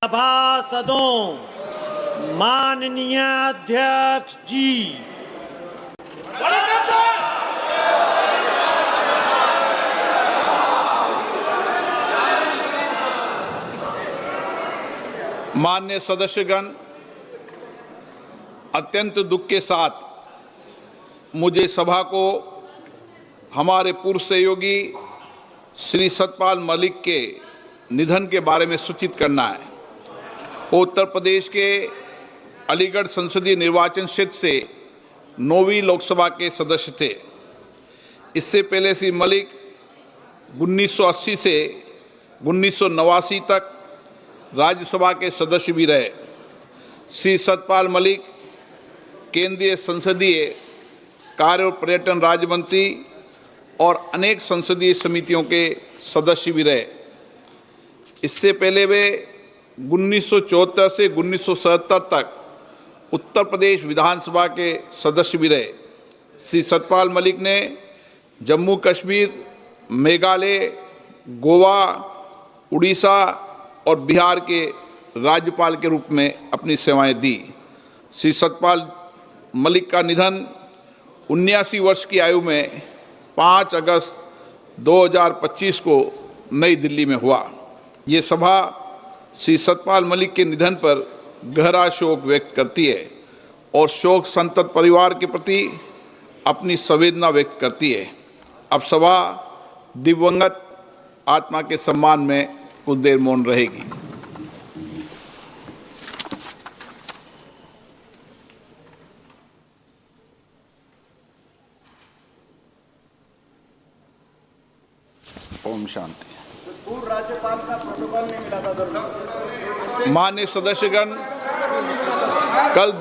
सभासदों, माननीय अध्यक्ष जी, माननीय सदस्यगण, अत्यंत दुख के साथ मुझे सभा को हमारे पूर्व सहयोगी श्री सतपाल मलिक के निधन के बारे में सूचित करना है। वो उत्तर प्रदेश के अलीगढ़ संसदीय निर्वाचन क्षेत्र से 9वीं लोकसभा के सदस्य थे। इससे पहले श्री मलिक 1980 से 1989 तक राज्यसभा के सदस्य भी रहे। श्री सतपाल मलिक केंद्रीय संसदीय कार्य और पर्यटन राज्य मंत्री और अनेक संसदीय समितियों के सदस्य भी रहे। इससे पहले वे 1974 से 1977 तक उत्तर प्रदेश विधानसभा के सदस्य भी रहे। श्री सतपाल मलिक ने जम्मू कश्मीर, मेघालय, गोवा, उड़ीसा और बिहार के राज्यपाल के रूप में अपनी सेवाएं दी। श्री सतपाल मलिक का निधन 79 वर्ष की आयु में 5 अगस्त 2025 को नई दिल्ली में हुआ। ये सभा श्री सतपाल मलिक के निधन पर गहरा शोक व्यक्त करती है और शोक संतप्त परिवार के प्रति अपनी संवेदना व्यक्त करती है। अब सभा दिवंगत आत्मा के सम्मान में कुछ देर मौन रहेगी। ओम शांति। पूर्व राज्यपाल का प्रोटोकॉल नहीं मिला था। माननीय सदस्यगण, कल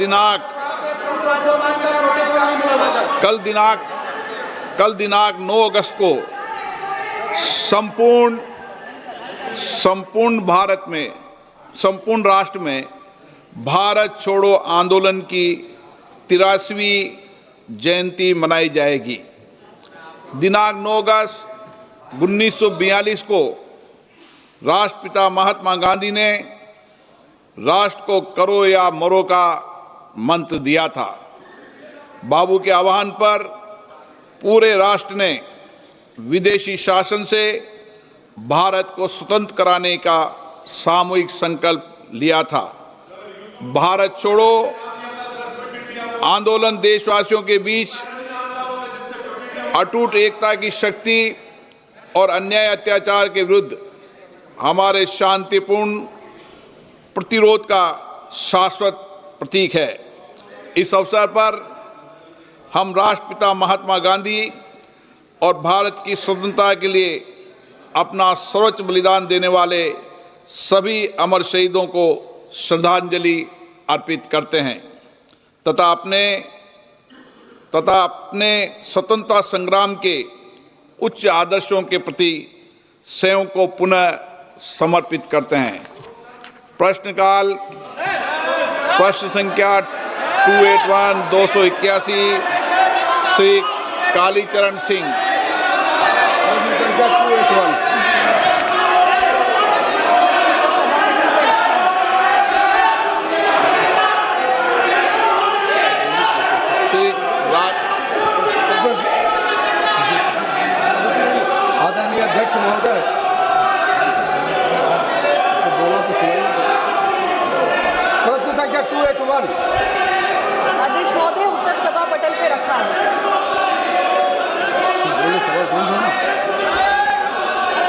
दिनांक 9 अगस्त को संपूर्ण राष्ट्र में भारत छोड़ो आंदोलन की 83वीं जयंती मनाई जाएगी। दिनांक 9 अगस्त 1942 को राष्ट्रपिता महात्मा गांधी ने राष्ट्र को करो या मरो का मंत्र दिया था। बाबू के आह्वान पर पूरे राष्ट्र ने विदेशी शासन से भारत को स्वतंत्र कराने का सामूहिक संकल्प लिया था। भारत छोड़ो आंदोलन देशवासियों के बीच अटूट एकता की शक्ति और अन्याय अत्याचार के विरुद्ध हमारे शांतिपूर्ण प्रतिरोध का शाश्वत प्रतीक है। इस अवसर पर हम राष्ट्रपिता महात्मा गांधी और भारत की स्वतंत्रता के लिए अपना सर्वोच्च बलिदान देने वाले सभी अमर शहीदों को श्रद्धांजलि अर्पित करते हैं तथा अपने स्वतंत्रता संग्राम के उच्च आदर्शों के प्रति स्वयं को पुनः समर्पित करते हैं। प्रश्नकाल प्रश्न संख्या 281 श्री कालीचरण सिंह। आदरणीय अध्यक्ष महोदय, प्रश्न संख्या 281। अध्यक्ष महोदय, उत्तर सभा पटल पे रखा है।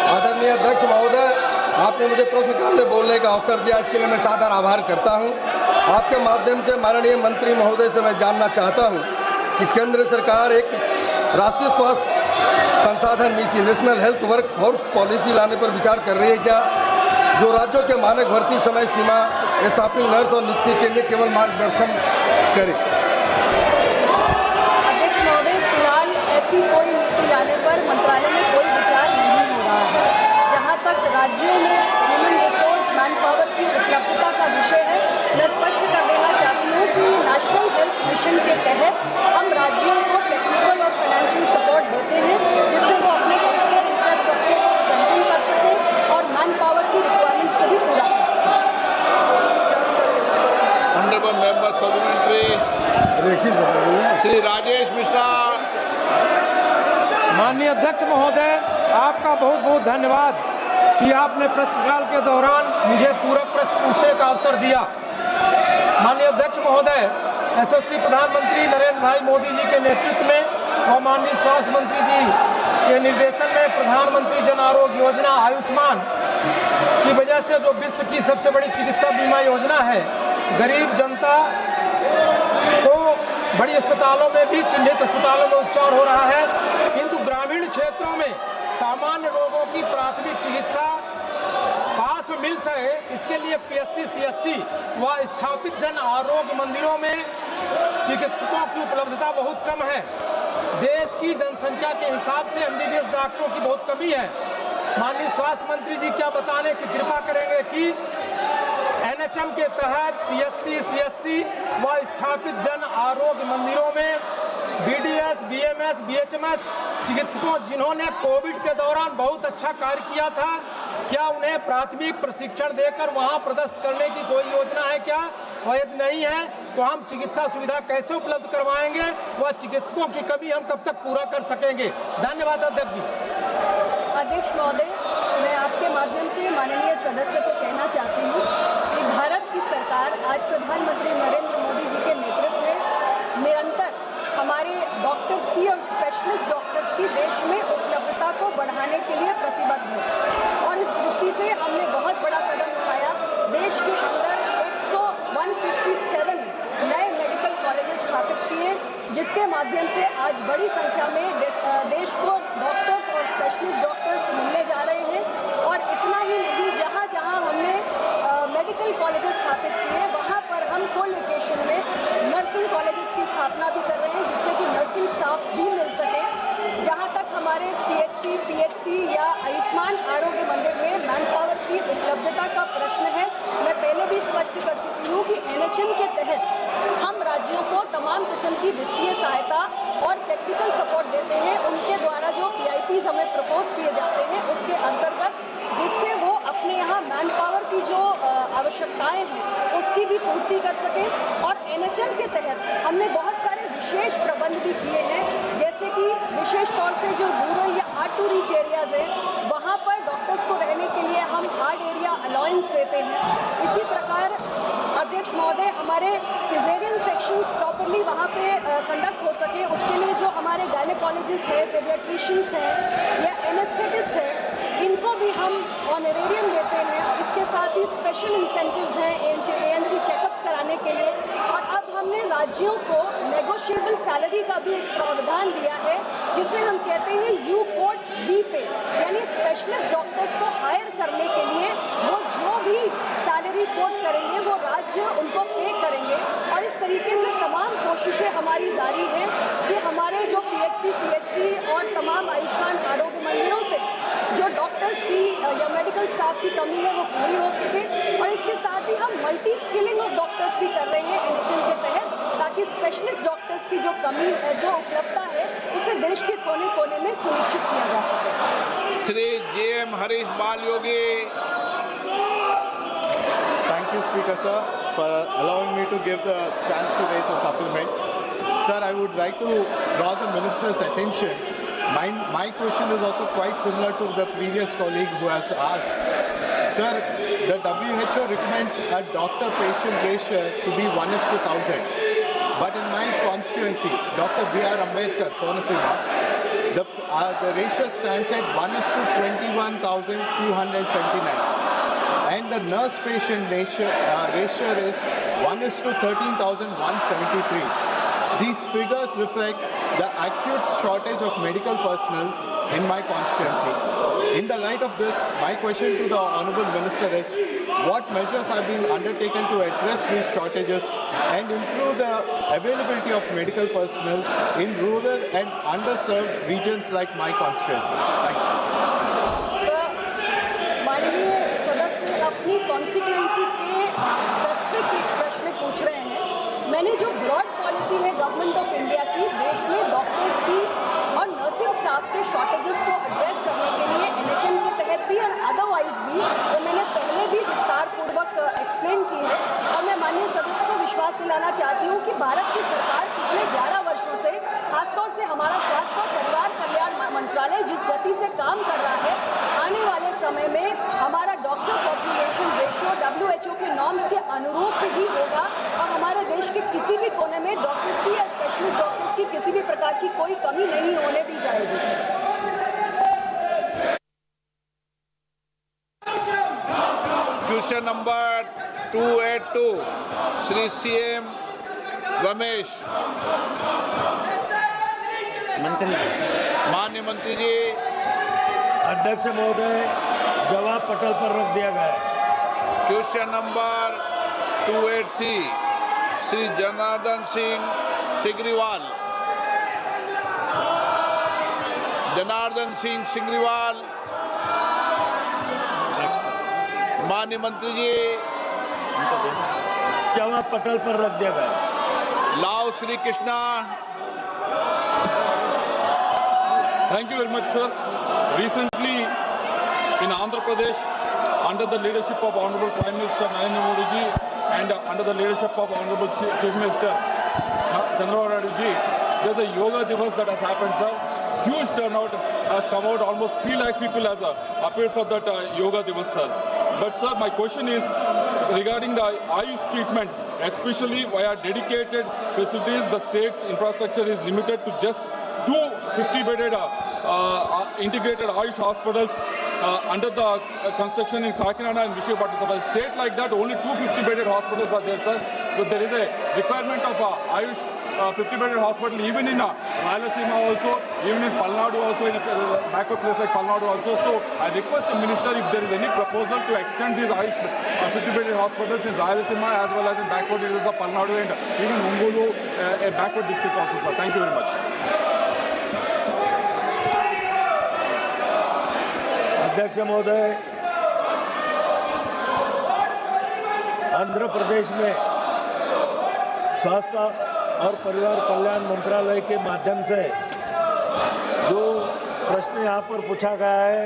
आदरणीय अध्यक्ष महोदय, आपने मुझे प्रश्नकाल में बोलने का अवसर दिया, इसके लिए मैं सादर आभार करता हूं। आपके माध्यम से माननीय मंत्री महोदय से मैं जानना चाहता हूं कि केंद्र सरकार एक राष्ट्रीय स्वास्थ्य संसाधन नीति, national health work force policy लाने पर विचार कर रही है क्या, जो राज्यों के मानक भर्ती समय सीमा, स्टाफिंग, नर्स और नियुक्ति के लिए केवल मार्गदर्शन करे। अध्यक्ष महोदय, फिलहाल ऐसी कोई नीति लाने पर मंत्रालय में कोई विचार नहीं हो रहा है। जहां तक राज्यों में ह्यूमन रिसोर्स मैन पावर की उपलब्धता का विषय है, मैं स्पष्ट कर देना चाहती हूँ कि नेशनल हेल्थ मिशन के तहत हम राज्यों को टेक्निकल और फाइनेंशियल सपोर्ट देते हैं, जिससे वो अपने हेल्थ केयर इंफ्रास्ट्रक्चर को स्ट्रेंथन कर सके और मैन पावर की रिक्वायरमेंट्स को भी पूरा कर सके। श्री राजेश मिश्रा। माननीय अध्यक्ष महोदय, आपका बहुत बहुत धन्यवाद कि आपने प्रश्नकाल के दौरान मुझे पूरा प्रश्न पूछने का अवसर दिया। माननीय अध्यक्ष महोदय, यशस्वी प्रधानमंत्री नरेंद्र भाई मोदी जी के नेतृत्व में और माननीय स्वास्थ्य मंत्री जी के निर्देशन में प्रधानमंत्री जन आरोग्य योजना आयुष्मान की वजह से जो विश्व की सबसे बड़ी चिकित्सा बीमा योजना है, गरीब जनता को बड़ी अस्पतालों में भी, चिन्हित अस्पतालों में उपचार हो रहा है, किंतु ग्रामीण क्षेत्रों में सामान्य रोगों की प्राथमिक चिकित्सा पास में मिल सके, इसके लिए पीएचसी, सीएचसी व स्थापित जन आरोग्य मंदिरों में चिकित्सकों की उपलब्धता बहुत कम है। देश की जनसंख्या के हिसाब से एमबीबीएस डॉक्टरों की बहुत कमी है। माननीय स्वास्थ्य मंत्री जी क्या बताने की कृपा करेंगे कि एनएचएम के तहत पीएचसी, सीएचसी व स्थापित जन आरोग्य मंदिरों में बीडीएस, बीएमएस, बीएचएमएस चिकित्सकों जिन्होंने कोविड के दौरान बहुत अच्छा कार्य किया था, क्या उन्हें प्राथमिक प्रशिक्षण देकर वहां पदस्थ करने की कोई योजना है क्या? और यदि नहीं है तो हम चिकित्सा सुविधा कैसे उपलब्ध करवाएंगे? वह चिकित्सकों की कमी हम कब तक पूरा कर सकेंगे? धन्यवाद अध्यक्ष जी। अध्यक्ष महोदय, मैं आपके माध्यम से माननीय सदस्य को कहना चाहती हूँ कि भारत की सरकार आज प्रधानमंत्री नरेंद्र मोदी जी के नेतृत्व में निरंतर हमारे डॉक्टर्स की और स्पेशलिस्ट डॉक्टर्स की देश में उपलब्धता को बढ़ाने के लिए प्रतिबद्ध है और इस दृष्टि से हमने बहुत बड़ा कदम उठाया। देश के अंदर 157 नए मेडिकल कॉलेजेस स्थापित किए, जिसके माध्यम से आज बड़ी संख्या में देश को डॉक्टर्स और स्पेशलिस्ट डॉक्टर्स मिलने जा रहे हैं। और इतना ही नहीं, जहाँ जहाँ हमने मेडिकल कॉलेजेस स्थापित किए, वहाँ पर हम को-लोकेशन में नर्सिंग कॉलेजेस की स्थापना भी कर रहे हैं, जिससे कि नर्सिंग स्टाफ भी मिल सके। जहाँ तक हमारे सीएचसी, पीएचसी या आयुष्मान आरोग्य मंदिर में मैन पावर की उपलब्धता का प्रश्न है, मैं पहले भी स्पष्ट कर चुकी हूँ कि एनएचएम के तहत हम राज्यों को तमाम किस्म की वित्तीय सहायता और टेक्निकल सपोर्ट देते हैं। उनके द्वारा जो पीआईपीज हमें प्रपोज किए जाते हैं उसके अंतर्गत, जिससे वो अपने यहाँ मैन पावर की जो आवश्यकताएं हैं उसकी भी पूर्ति कर सकें। और एनएचएम के तहत हमने बहुत सारे विशेष प्रबंध भी किए हैं, जैसे कि विशेष तौर से जो रूरल या हार्ड टू रीच एरियाज है, वहाँ पर डॉक्टर्स को रहने के लिए हम हार्ड एरिया अलाउंस देते हैं। इसी प्रकार अध्यक्ष महोदय, हमारे सिजेरियन सेक्शंस प्रॉपरली वहाँ पे कंडक्ट हो सके, उसके लिए जो हमारे गायनेकोलॉजिस्ट हैं, पीडियाट्रिशियंस हैं या एनेस्थेटिस्ट हैं, इनको भी हम ऑनरेरियम देते हैं। इसके साथ ही स्पेशल इंसेंटिव्स हैं एएनसी चेकअप्स कराने के लिए। और अब हमने राज्यों को नेगोशिएबल सैलरी का भी एक प्रावधान दिया है, जिसे हम कहते हैं यू कोड वी पे, यानी स्पेशलिस्ट डॉक्टर्स को हायर करने के लिए वो जो भी सैलरी कोड करेंगे वो राज्य उनको पे करेंगे। और इस तरीके से तमाम कोशिशें हमारी जारी हैं कि हमारे जो पीएचसी, सीएचसी और तमाम आयुष्मान आरोग्य मंदिरों पे जो डॉक्टर्स की या मेडिकल स्टाफ की कमी है वो पूरी हो सके। और इसके साथ ही हम मल्टी स्किलिंग ऑफ डॉक्टर्स भी कर रहे हैं एनएचएम के तहत, ताकि स्पेशलिस्ट डॉक्टर्स की जो कमी है, जो उपलब्धता है, उसे देश के कोने कोने में सुनिश्चित किया जा सके। श्री जेएम हरीश बाल योगी। Thank you, Speaker sir, for allowing me to give the chance to raise a supplement. Sir, I would like to draw the Minister's attention. My question is also quite similar to the previous colleague who has asked. Sir, the WHO recommends a doctor-patient ratio to be 1:1000. But in my constituency, Dr. B.R. Ambedkar, Konaseema, the ratio stands at 1:21,279. And the nurse-patient ratio is 1:13,173. These figures reflect the acute shortage of medical personnel in my constituency. In the light of this, my question to the Honourable Minister is, what measures have been undertaken to address these shortages and improve the availability of medical personnel in rural and underserved regions like my constituency? Thank you. अपनी constituency के specific एक प्रश्न पूछ रहे हैं। मैंने जो broad policy है गवर्नमेंट ऑफ इंडिया की, देश में डॉक्टर्स की और नर्सिंग स्टाफ के शॉर्टेजेस को एड्रेस करने के लिए एनएचएम के तहत भी और अदरवाइज भी, तो मैंने पहले भी विस्तारपूर्वक एक्सप्लेन की है। और मैं माननीय सदस्य को विश्वास दिलाना चाहती हूँ कि भारत की सरकार हमारा स्वास्थ्य और परिवार कल्याण मंत्रालय जिस गति से काम कर रहा है, आने वाले समय में हमारा डॉक्टर पॉपुलेशन रेशियो WHO के नॉर्म्स के अनुरूप ही होगा और हमारे देश के किसी भी कोने में डॉक्टर्स की या स्पेशलिस्ट डॉक्टर्स की किसी भी प्रकार की कोई कमी नहीं होने दी जाएगी। Question number 282 Shri CM Ramesh. मंत्री माननीय मंत्री जी, अध्यक्ष महोदय, जवाब पटल पर रख दिया गया है। Question number 283 Shri Janardan Singh Sigriwal. जनार्दन सिंह सिग्रीवाल। माननीय मंत्री जी, जवाब पटल पर रख दिया गया है। लाओ Shri Krishna. Thank you very much, sir. Recently, in Andhra Pradesh, under the leadership of Honorable Prime Minister Narendra Modi ji and under the leadership of Honorable Chief Minister Chandrababu Naidu ji, there's a Yoga Divas that has happened, sir. Huge turnout has come out. Almost 3 lakh people has appeared for that Yoga Divas, sir. But, sir, my question is regarding the Ayush treatment, especially via dedicated facilities. The state's infrastructure is limited to just 2 50-bedded integrated Ayush hospitals under the construction in Kakinada and Visakhapatnam. So, for a state like that, only 2 50-bedded hospitals are there, sir. So, there is a requirement of Ayush 50-bedded hospital even in Rayalaseema also, even in Palnadu also, in a backward place like Palnadu also. So, I request the minister if there is any proposal to extend these Ayush 50-bedded hospitals in Rayalaseema as well as in backward areas of Palnadu and even Ongolu, a backward district also, sir. Thank you very much. अध्यक्ष महोदय, आंध्र प्रदेश में स्वास्थ्य और परिवार कल्याण मंत्रालय के माध्यम से जो प्रश्न यहाँ पर पूछा गया है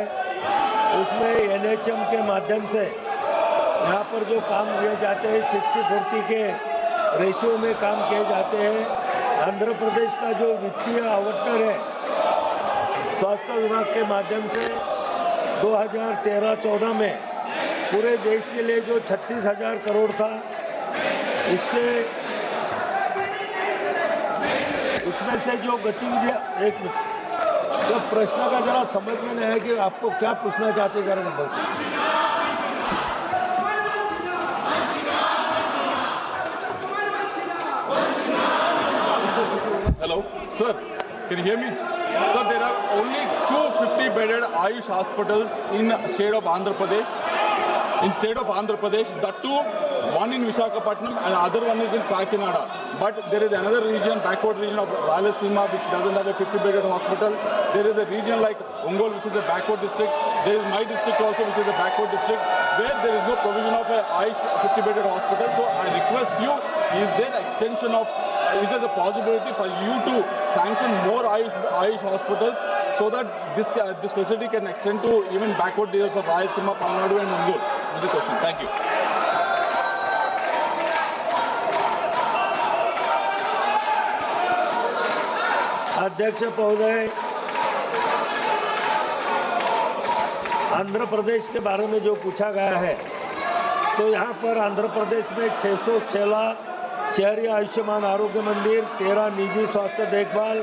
उसमें NHM के माध्यम से यहाँ पर जो काम किए जाते हैं 60-40 के रेशियो में काम किए जाते हैं। आंध्र प्रदेश का जो वित्तीय आवंटन है स्वास्थ्य विभाग के माध्यम से 2013-14 में पूरे देश के लिए जो 36,000 करोड़ था उसमें से जो गतिविधियाँ, एक मिनट, तो प्रश्न का जरा समझ में नहीं है कि आपको क्या पूछना चाहते जरा बोल। Hello, sir. Can you hear me? Sir, there are only 2 50-bedded Ayush hospitals in state of Andhra Pradesh. In state of Andhra Pradesh, that too, one in Visakhapatnam and other one is in Kakinada. But there is another region, backward region of Rayalaseema, which doesn't have a 50-bedded hospital. There is a region like Ongole, which is a backward district. There is my district also, which is a backward district, where there is no provision of a Ayush 50-bedded hospital. So I request you, is there extension of, is there the possibility for you to sanction more Ayush hospitals so that this facility can extend to even backward areas of Rayalaseema, Palnadu and Ongole? This is the question. Thank you. अध्यक्ष महोदय, आंध्र प्रदेश के बारे में जो पूछा गया है तो यहाँ पर आंध्र प्रदेश में 616 शहरी आयुष्मान आरोग्य मंदिर, 13 निजी स्वास्थ्य देखभाल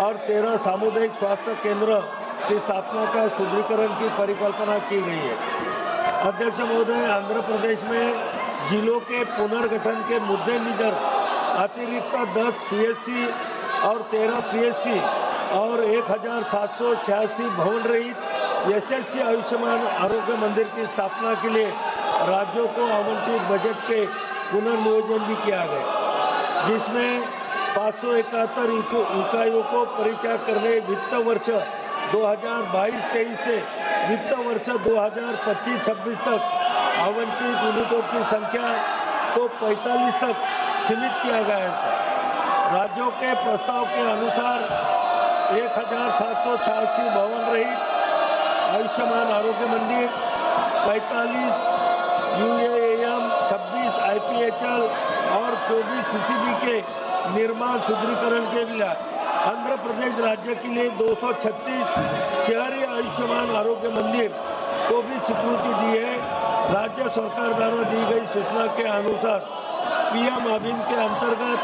और 13 सामुदायिक स्वास्थ्य केंद्र की स्थापना का सुदृढ़ीकरण की परिकल्पना की गई है। अध्यक्ष महोदय, आंध्र प्रदेश में जिलों के पुनर्गठन के मद्देनजर अतिरिक्त 10 CSC और 13 PSC और 1786 भवन रहित SSC आयुष्मान आरोग्य मंदिर की स्थापना के लिए राज्यों को आवंटित बजट के पुनर्नियोजन भी किया गया, जिसमें 571 इकाइयों को परिचालन करने वित्त वर्ष 2022-23 से वित्त वर्ष 2025-26 तक आवंटित यूनिटों की संख्या को 45 तक सीमित किया गया था। राज्यों के प्रस्ताव के अनुसार 1786 भवन रहित आयुष्मान आरोग्य मंदिर, 45 UAM, 26 IPHL और 24 CCB के निर्माण सुदृढ़ीकरण के लिए आंध्र प्रदेश राज्य के लिए 236 शहरी आयुष्मान आरोग्य मंदिर को भी स्वीकृति दी है। राज्य सरकार द्वारा दी गई सूचना के अनुसार पीएम अभियान के अंतर्गत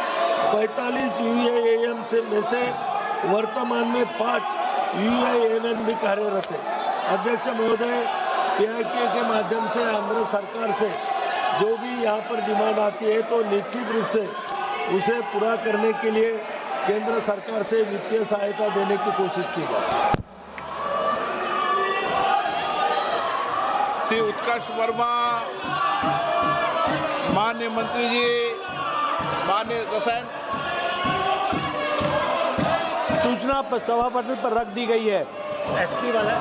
45 यूएएम में से वर्तमान में 5 यूएएम भी कार्यरत है। अध्यक्ष महोदय, पीआईके के माध्यम से आंध्र सरकार से जो भी यहाँ पर डिमांड आती है तो निश्चित रूप से उसे पूरा करने के लिए केंद्र सरकार से वित्तीय सहायता देने की कोशिश की जाए। श्री उत्कर्ष वर्मा, माननीय मंत्री जी, माननीय रसायन सूचना सभापति पर रख दी गई है। एसपी वाला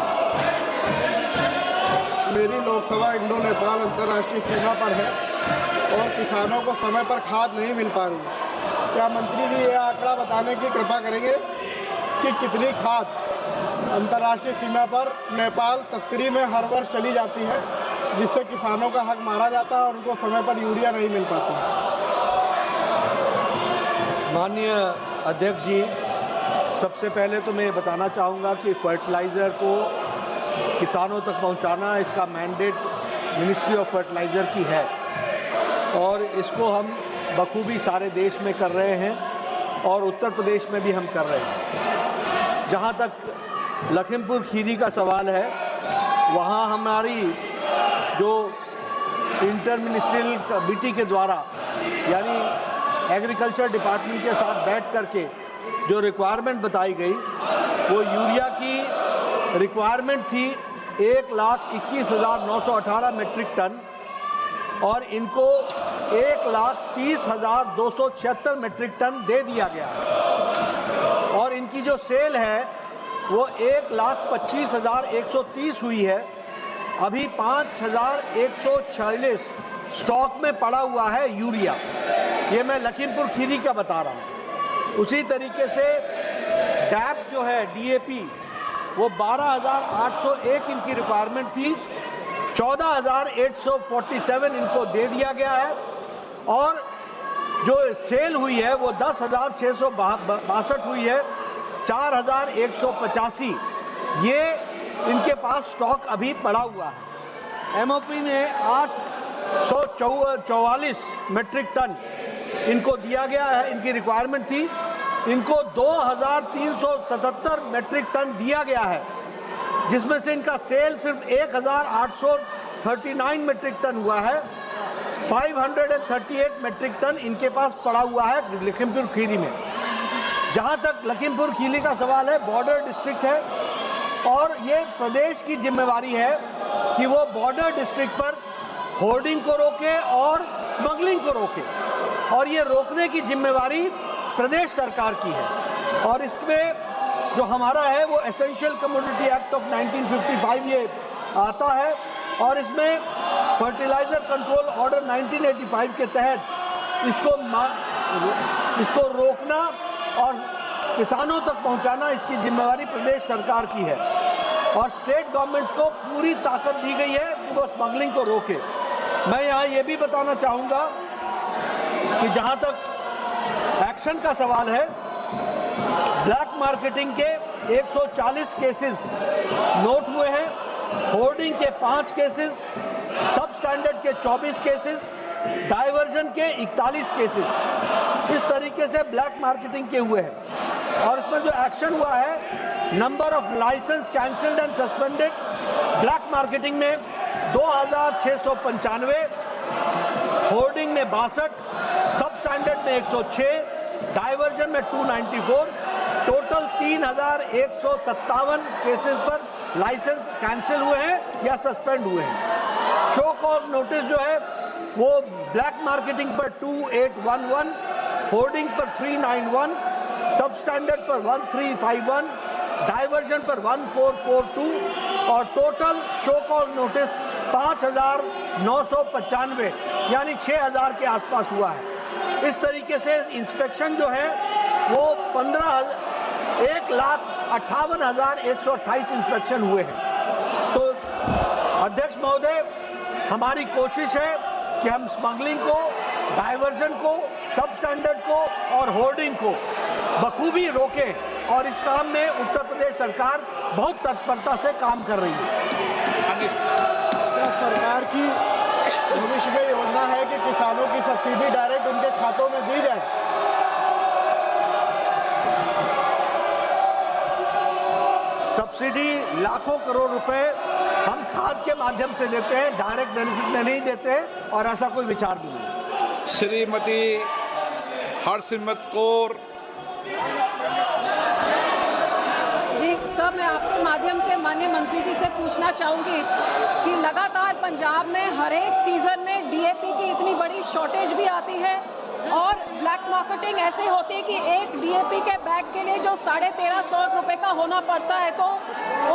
मेरी लोकसभा इंडो नेपाल अंतर्राष्ट्रीय सीमा पर है और किसानों को समय पर खाद नहीं मिल पा रही है। क्या मंत्री जी ये आंकड़ा बताने की कृपा करेंगे कि कितनी खाद अंतर्राष्ट्रीय सीमा पर नेपाल तस्करी में हर वर्ष चली जाती है, जिससे किसानों का हक मारा जाता है और उनको समय पर यूरिया नहीं मिल पाती है? माननीय अध्यक्ष जी, सबसे पहले तो मैं बताना चाहूँगा कि फर्टिलाइज़र को किसानों तक पहुंचाना इसका मैंडेट मिनिस्ट्री ऑफ फर्टिलाइज़र की है और इसको हम बखूबी सारे देश में कर रहे हैं और उत्तर प्रदेश में भी हम कर रहे हैं। जहां तक लखीमपुर खीरी का सवाल है, वहां हमारी जो इंटर मिनिस्ट्रियल कमेटी के द्वारा यानी एग्रीकल्चर डिपार्टमेंट के साथ बैठ करके जो रिक्वायरमेंट बताई गई वो यूरिया की रिक्वायरमेंट थी 1,21,918 मेट्रिक टन और इनको 1,30,276 मेट्रिक टन दे दिया गया है और इनकी जो सेल है वो 1,25,130 हुई है। अभी 5,146 स्टॉक में पड़ा हुआ है यूरिया। ये मैं लखीमपुर खीरी का बता रहा हूँ। उसी तरीके से डैप जो है डीएपी वो 12,801 इनकी रिक्वायरमेट थी, 14,847 इनको दे दिया गया है और जो सेल हुई है वो 10,662 हुई है, 4,185 ये इनके पास स्टॉक अभी पड़ा हुआ है। एमओपी ने 844 मेट्रिक टन इनको दिया गया है, इनकी रिक्वायरमेंट थी। इनको 2,377 मेट्रिक टन दिया गया है, जिसमें से इनका सेल सिर्फ 1,839 मेट्रिक टन हुआ है। 538 मेट्रिक टन इनके पास पड़ा हुआ है लखीमपुर खीरी में। जहां तक लखीमपुर खीरी का सवाल है, बॉर्डर डिस्ट्रिक्ट है और ये प्रदेश की जिम्मेवारी है कि वो बॉर्डर डिस्ट्रिक्ट पर होर्डिंग को रोके और स्मगलिंग को रोके और ये रोकने की जिम्मेवारी प्रदेश सरकार की है। और इसमें जो हमारा है वो एसेंशियल कमोडिटी एक्ट ऑफ 1955 ये आता है और इसमें फर्टिलाइज़र कंट्रोल ऑर्डर 1985 के तहत इसको रोकना और किसानों तक पहुंचाना इसकी जिम्मेवारी प्रदेश सरकार की है और स्टेट गवर्नमेंट्स को पूरी ताकत दी गई है कि वो स्मगलिंग को रोके। मैं यहाँ ये भी बताना चाहूँगा कि जहाँ तक एक्शन का सवाल है, ब्लैक मार्केटिंग के 140 केसेस नोट हुए हैं, होर्डिंग के 5 केसेस, सब स्टैंडर्ड के 24 केसेस, डाइवर्जन के 41 केसेस इस तरीके से ब्लैक मार्केटिंग के हुए हैं। और इसमें जो एक्शन हुआ है, number of license cancelled and suspended black marketing में 2,695, होर्डिंग में 62, सब स्टैंडर्ड में 106, डाइवर्जन में 294, टोटल 3,157 केसेस पर लाइसेंस कैंसिल हुए हैं या सस्पेंड हुए हैं। शो कॉज नोटिस जो है वो ब्लैक मार्केटिंग पर 2811, होर्डिंग पर 391, सब स्टैंडर्ड पर 1351, डाइवर्जन पर 1442 और टोटल शो कॉज नोटिस 5,995 यानी 6,000 के आसपास हुआ है। इस तरीके से इंस्पेक्शन जो है वो 1,58,128 इंस्पेक्शन हुए हैं। तो अध्यक्ष महोदय, हमारी कोशिश है कि हम स्मगलिंग को, डाइवर्जन को, सब स्टैंडर्ड को और होर्डिंग को बखूबी रोकें और इस काम में उत्तर प्रदेश सरकार बहुत तत्परता से काम कर रही है। क्या सरकार की भविष्य में योजना है कि किसानों की सब्सिडी डायरेक्ट उनके खातों में दी जाए? सब्सिडी लाखों करोड़ रुपए हम खाद के माध्यम से देते हैं, डायरेक्ट बेनिफिट में नहीं देते, और ऐसा कोई विचार भी नहीं। श्रीमती हरसिमरत कौर। जी सर, मैं आपके माध्यम से माननीय मंत्री जी से पूछना चाहूँगी कि लगातार पंजाब में हर एक सीज़न में डीएपी की इतनी बड़ी शॉर्टेज भी आती है और ब्लैक मार्केटिंग ऐसे होती है कि एक डीएपी के बैग के लिए जो 1350 रुपये का होना पड़ता है, तो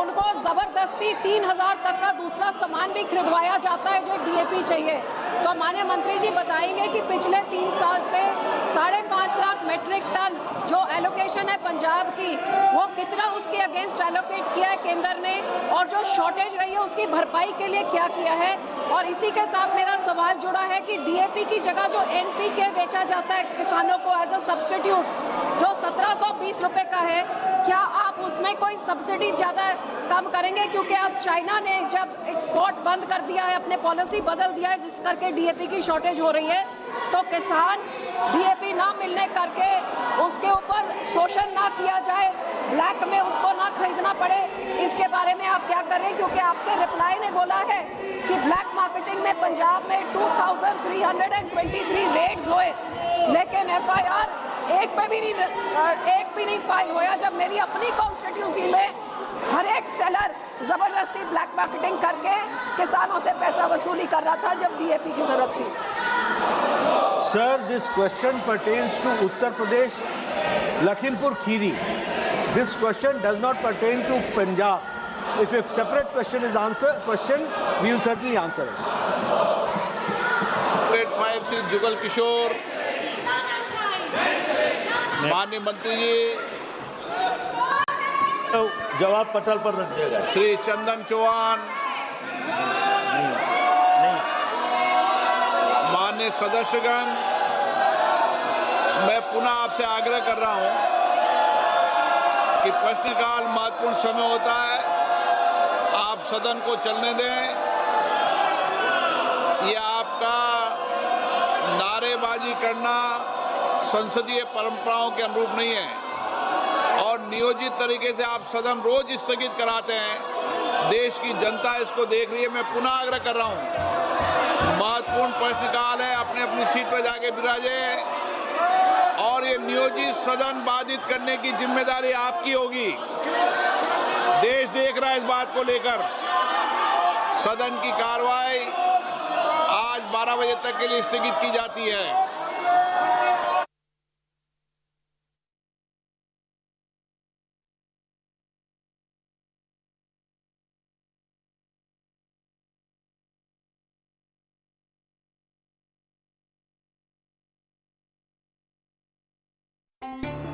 उनको ज़बरदस्ती 3000 तक का दूसरा सामान भी खरीदवाया जाता है जो डीएपी चाहिए। तो माननीय मंत्री जी बताएंगे कि पिछले 3 साल से 5.5 लाख मेट्रिक टन जो एलोकेशन है पंजाब की, वो कितना उसके अगेंस्ट एलोकेट किया है केंद्र ने, और जो शॉर्टेज रही है उसकी भरपाई के लिए क्या किया है। और इसी के साथ मेरा सवाल जुड़ा है कि डीएपी की जगह जो एनपीके बेचा जाता है किसानों को एज अ सब्स्टिट्यूट, जो 1720 रुपये का है, क्या आप उसमें कोई सब्सिडी ज़्यादा कम करेंगे? क्योंकि अब चाइना ने जब एक्सपोर्ट बंद कर दिया है, अपने पॉलिसी बदल दिया है, जिस करके डीएपी की शॉर्टेज हो रही है, तो किसान डीएपी ना मिलने करके उसके ऊपर शोषण ना किया जाए, ब्लैक में उसको ना खरीदना पड़े, इसके बारे में आप क्या कर रहे हैं? क्योंकि आपके रिप्लाई ने बोला है कि ब्लैक मार्केटिंग में पंजाब में 2323 रेड्स हुए, लेकिन एफआईआर एक भी नहीं फाइल हुआ, जब मेरी अपनी कॉन्स्टिट्यूंसी में हर एक सेलर जबरदस्ती ब्लैक मार्केटिंग करके किसानों से पैसा वसूली कर रहा था जब डीएपी की जरूरत थी। Sir, this question pertains to Uttar Pradesh, Lakhimpur Kheri. This question does not pertain to Punjab. If a separate question is we will certainly answer it. 85 Shri Jugal Kishore. माननीय मंत्री जी। तो जवाब पटल पर रख देगा। श्री चंदन चौहान। माननीय सदस्यगण, मैं पुनः आपसे आग्रह कर रहा हूं कि प्रश्नकाल महत्वपूर्ण समय होता है, आप सदन को चलने दें। ये आपका नारेबाजी करना संसदीय परंपराओं के अनुरूप नहीं है और नियोजित तरीके से आप सदन रोज स्थगित कराते हैं। देश की जनता इसको देख रही है। मैं पुनः आग्रह कर रहा हूं, महत्वपूर्ण प्रश्नकाल है, अपने अपनी सीट पर जाके विराजे और ये नियोजित सदन बाधित करने की जिम्मेदारी आपकी होगी। देश देख रहा है इस बात को लेकर। सदन की कार्रवाई आज 12 बजे तक के लिए स्थगित की जाती है। Thank you.